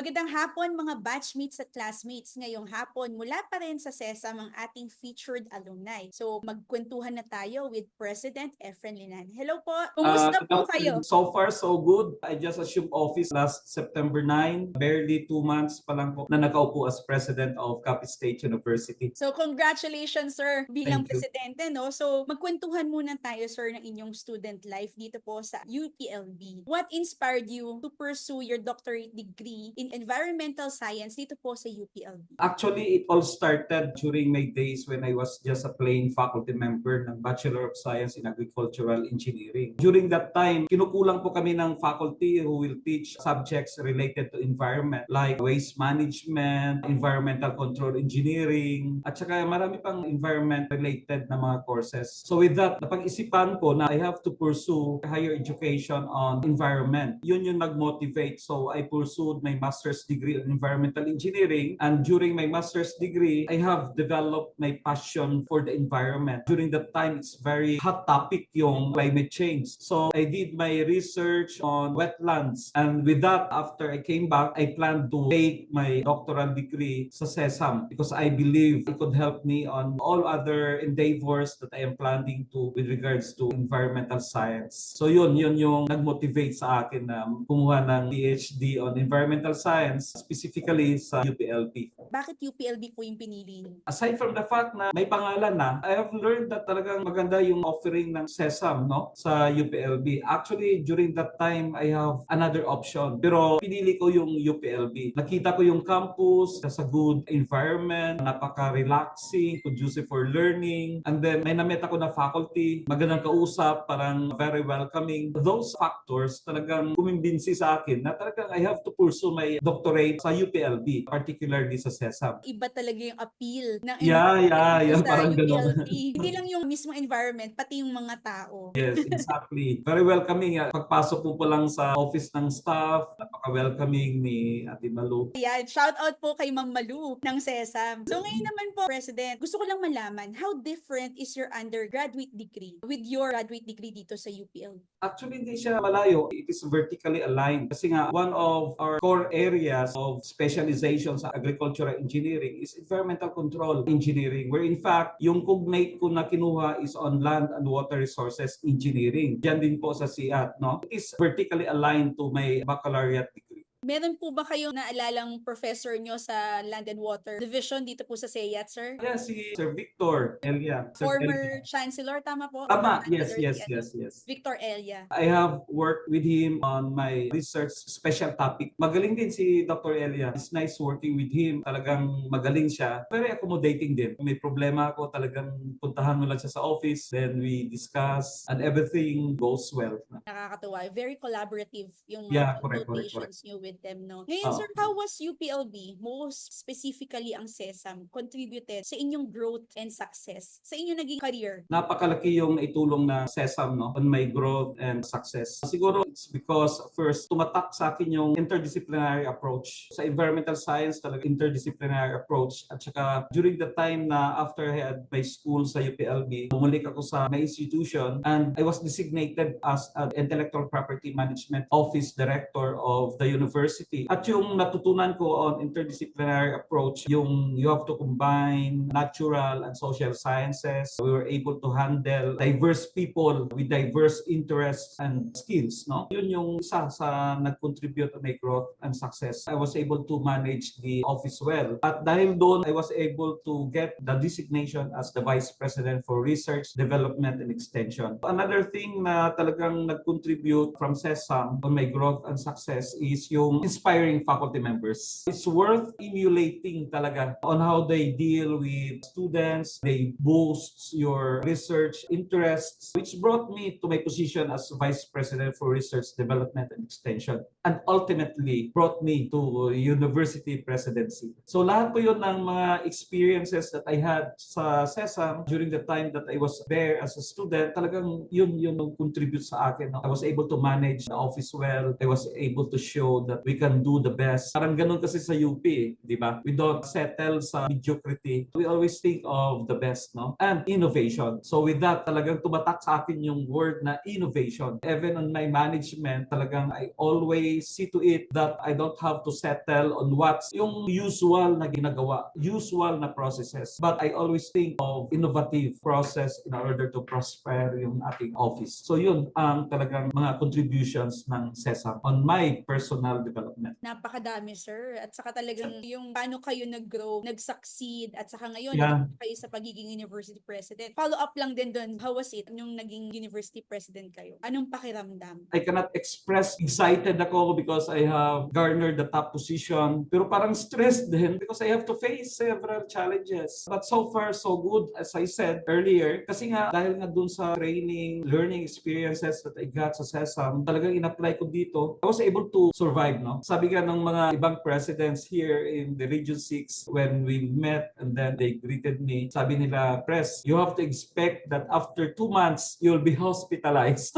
Magandang hapon mga batchmates at classmates. Ngayong hapon, mula pa rin sa SESAM ang ating featured alumni. So magkwentuhan na tayo with President Efren Linan. Hello po, kumusta Good po afternoon. kayo? So far, so good. I just assumed office last September 9. Barely 2 months pa lang po na nakaupo as President of Capiz State University. So congratulations sir bilang Thank you. presidente, no? So magkwentuhan muna tayo sir ng inyong student life dito po sa UPLB. What inspired you to pursue your doctorate degree in environmental science dito po sa UPLB? Actually, it all started during my days when I was just a plain faculty member ng Bachelor of Science in Agricultural Engineering. During that time, kinukulang po kami ng faculty who will teach subjects related to environment like waste management, environmental control engineering, at saka marami pang environment-related na mga courses. So with that, napag-isipan ko na I have to pursue higher education on environment. Yun yung nag-motivate. So I pursued my master's degree in environmental engineering, and during my master's degree, I have developed my passion for the environment. During that time, it's very hot topic yung climate change. So I did my research on wetlands, and with that, after I came back, I planned to take my doctoral degree sa SESAM because I believe it could help me on all other endeavors that I am planning to with regards to environmental science. So yun yung nag-motivate sa akin na kumuha ng PhD on environmental science, specifically sa UPLB. Bakit UPLB po yung pinili niyo? Aside from the fact na may pangalan na, I have learned that talagang maganda yung offering ng SESAM, no, sa UPLB. Actually, during that time, I have another option. Pero pinili ko yung UPLB. Nakita ko yung campus, sa good environment, napaka-relaxing, conducive for learning. And then may namit ako na faculty, magandang kausap, parang very welcoming. Those factors talagang kumimbinsi sa akin na talagang I have to pursue my doctorate sa UPLB, particularly sa SESAM. Iba talaga yung appeal ng Yeah, environment sa parang ganun. UPLB. Hindi lang yung mismong environment, pati yung mga tao. Yes, exactly. Very welcoming. Pagpasok po lang sa office ng staff, napaka-welcoming ni Ate Malu. Yan, shout out po kay Ma'am Malu ng SESAM. So ngayon naman po, President, gusto ko lang malaman, how different is your undergraduate degree with your graduate degree dito sa UPLB? Actually, hindi siya malayo. It is vertically aligned. Kasi nga, one of our core areas of specialization sa agricultural engineering is environmental control engineering, where in fact, yung cognate ko na kinuha is on land and water resources engineering. Diyan din po sa CIAT, no? It is vertically aligned to my baccalaureate degree. Meron po ba kayong naalalang professor nyo sa Land and Water Division dito po sa SEYAT, sir? Kaya si Sir Victor Elia. Sir Former Elia. Chancellor, tama po? Tama, yes, Chancellor yes. Victor Elia. I have worked with him on my research special topic. Magaling din si Dr. Elia. It's nice working with him. Talagang magaling siya. Very accommodating din. May problema ako, talagang puntahan mo lang siya sa office. Then we discuss and everything goes well. Nakakatuwa. Very collaborative yung Yeah, correct. consultations nyo with them, no? Ngayon, sir, how was UPLB, most specifically ang SESAM, contributed sa inyong growth and success sa inyong naging career? Napakalaki yung naitulong na SESAM, no, on my growth and success. Siguro it's because first, tumatak sa akin yung interdisciplinary approach. Sa environmental science, talaga interdisciplinary approach. At saka during the time na after I had my school sa UPLB, bumalik ako sa my institution and I was designated as an Intellectual Property Management Office Director of the university. At yung natutunan ko on interdisciplinary approach, yung you have to combine natural and social sciences. We were able to handle diverse people with diverse interests and skills, no? Yun yung isa sa nag-contribute to my growth and success. I was able to manage the office well. At dahil doon, I was able to get the designation as the Vice President for Research, Development, and Extension. Another thing na talagang nag-contribute from SESAM on my growth and success is yung inspiring faculty members. It's worth emulating talaga on how they deal with students. They boost your research interests, which brought me to my position as Vice President for Research, Development, and Extension, and ultimately brought me to university presidency. So lahat po yun ng mga experiences that I had sa SESAM during the time that I was there as a student, talagang yun yung contribute sa akin. I was able to manage the office well. I was able to show that that we can do the best. Parang ganun kasi sa UP, di ba? We don't settle sa mediocrity. We always think of the best, no? And innovation. So with that, talagang tumatak sa akin yung word na innovation. Even on my management, talagang I always see to it that I don't have to settle on what's yung usual na ginagawa, usual na processes. But I always think of innovative process in order to prosper yung ating office. So yun ang talagang mga contributions ng SESAM on my personal development. Napakadami, sir. At saka talagang yung paano kayo nag-grow, nag-succeed, at saka ngayon, Yeah. nandito kayo sa pagiging university president. Follow up lang din doon, how was it nung naging university president kayo? Anong pakiramdam? I cannot express excited ako because I have garnered the top position. Pero parang stressed din because I have to face several challenges. But so far, so good, as I said earlier. Kasi nga, dahil nga dun sa training, learning experiences that I got sa SESAM, talagang in-apply ko dito, I was able to survive, no? Sabi nga ng mga ibang presidents here in the Region 6, when we met and then they greeted me, sabi nila, Pres, you have to expect that after 2 months, you'll be hospitalized.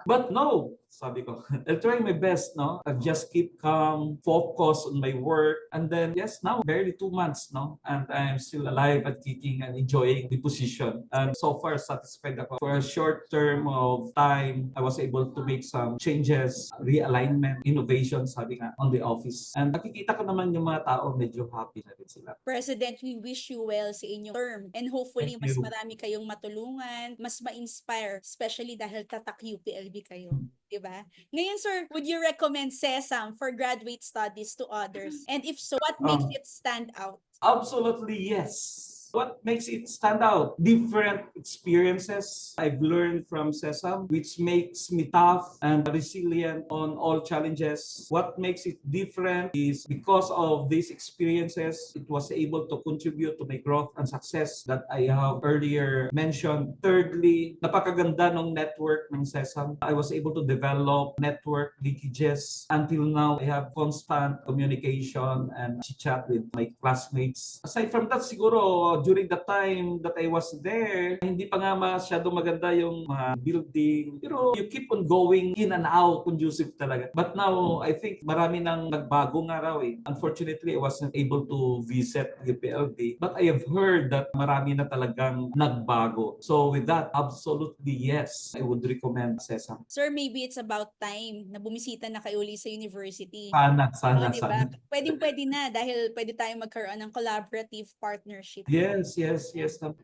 But no, sabi ko, I'll try my best, no? I'll just keep calm, focus on my work. And then, yes, now, barely 2 months, no? And I'm still alive and kicking and enjoying the position. And so far, satisfied ako. For a short term of time, I was able to make some changes, realignment, innovation, sabi nga, on the office. And nakikita ko naman yung mga tao, medyo happy na rin sila. President, we wish you well sa inyong term. And hopefully, Thank mas you. marami kayong matulungan, mas ma-inspire, especially dahil tatak UPLB kayo. Diba? Ngayon, sir, would you recommend SESAM for graduate studies to others? And if so, what makes it stand out? Absolutely, yes. What makes it stand out? Different experiences I've learned from SESAM, which makes me tough and resilient on all challenges. What makes it different is because of these experiences, it was able to contribute to my growth and success that I have earlier mentioned. Thirdly, napakaganda ng network ng SESAM. I was able to develop network linkages. Until now, I have constant communication and chit-chat with my classmates. Aside from that, siguro during the time that I was there, hindi pa nga masyado maganda yung building. Pero you keep on going in and out, conducive talaga. But now, I think marami nang nagbago nga raw eh. Unfortunately, I wasn't able to visit UPLB. But I have heard that marami na talagang nagbago. So with that, absolutely yes, I would recommend SESAM. Sir, maybe it's about time na bumisita na kayo uli sa university. Sana, Diba? sana. Pwedeng-pwede na dahil pwede tayong magkaroon ng collaborative partnership. Yes,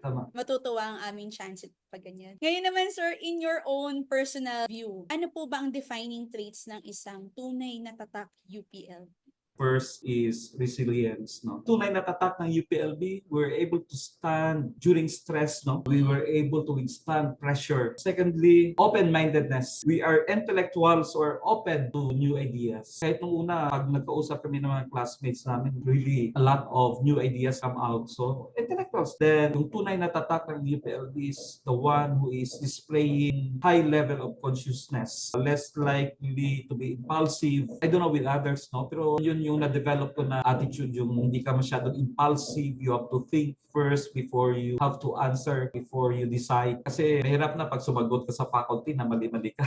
tama. Matutuwa ang aming chance pag ganyan. Ngayon naman, sir, in your own personal view, ano po ba ang defining traits ng isang tunay na tatak UPL? First is resilience, no? Tunay na tatak ng UPLB, we're able to stand during stress, no? We were able to withstand pressure. Secondly, open-mindedness. We are intellectuals or open to new ideas. Kahit nung una, pag nagkausap kami ng mga classmates namin, really a lot of new ideas come out. So, intellectuals. Then, yung tunay na tatak ng UPLB is the one who is displaying high level of consciousness. Less likely to be impulsive. I don't know with others, no? Pero yun yung na-develop ko na attitude, yung hindi ka masyadong impulsive, you have to think first before you have to answer, before you decide. Kasi mahirap na pag sumagot ka sa faculty na mali-mali ka.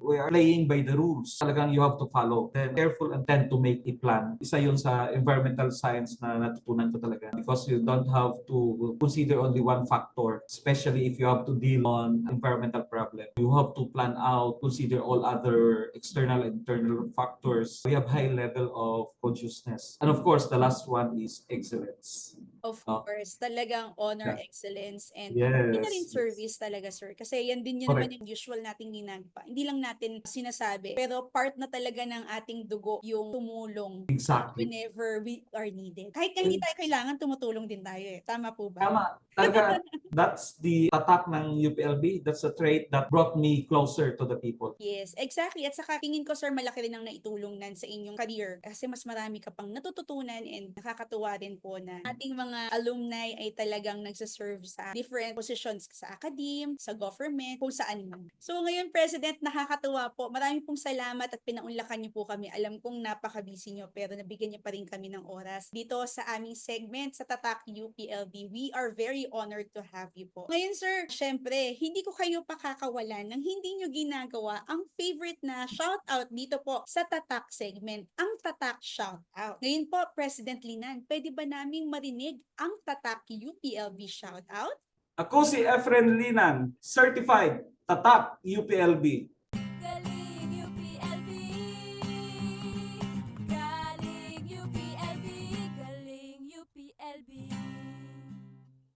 We are playing by the rules. Talagang you have to follow. Then careful and tend to make a plan. Isa yun sa environmental science na natutunan ko talaga. Because you don't have to consider only one factor, especially if you have to deal on environmental problem. You have to plan out, consider all other external and internal factors. We have high level of consciousness. And of course, the last one is excellence. Of course, talagang honor, Yeah. excellence, and Yes. yun na rin service talaga, sir. Kasi yan din yun naman yung usual nating ginagawa. Hindi lang natin sinasabi, pero part na talaga ng ating dugo yung tumulong Exactly. whenever we are needed. Kahit nga hindi tayo kailangan, tumutulong din tayo eh. Tama po ba? Tama. Talaga, that's the tatak ng UPLB. That's a trait that brought me closer to the people. Yes, exactly. At saka tingin ko, sir, malaki rin ang naitulong nan sa inyong career kasi mas marami ka pang natututunan and nakakatuwa din po na ating mga mga alumni ay talagang nagsaserve sa different positions sa academe, sa government, kung saan man. So ngayon, President, nakakatuwa po. Maraming pong salamat at pinaunlakan niyo po kami. Alam kong napaka-busy niyo pero nabigyan niyo pa rin kami ng oras dito sa aming segment sa Tatak UPLB. We are very honored to have you po. Ngayon, sir, syempre, hindi ko kayo pakakawalan ng hindi niyo ginagawa ang favorite na shoutout dito po sa Tatak segment, ang Tatak Shoutout. Ngayon po, President Linan, pwede ba naming marinig ang Tatak UPLB shoutout? Ako si Efren Linan, Certified Tatak UPLB.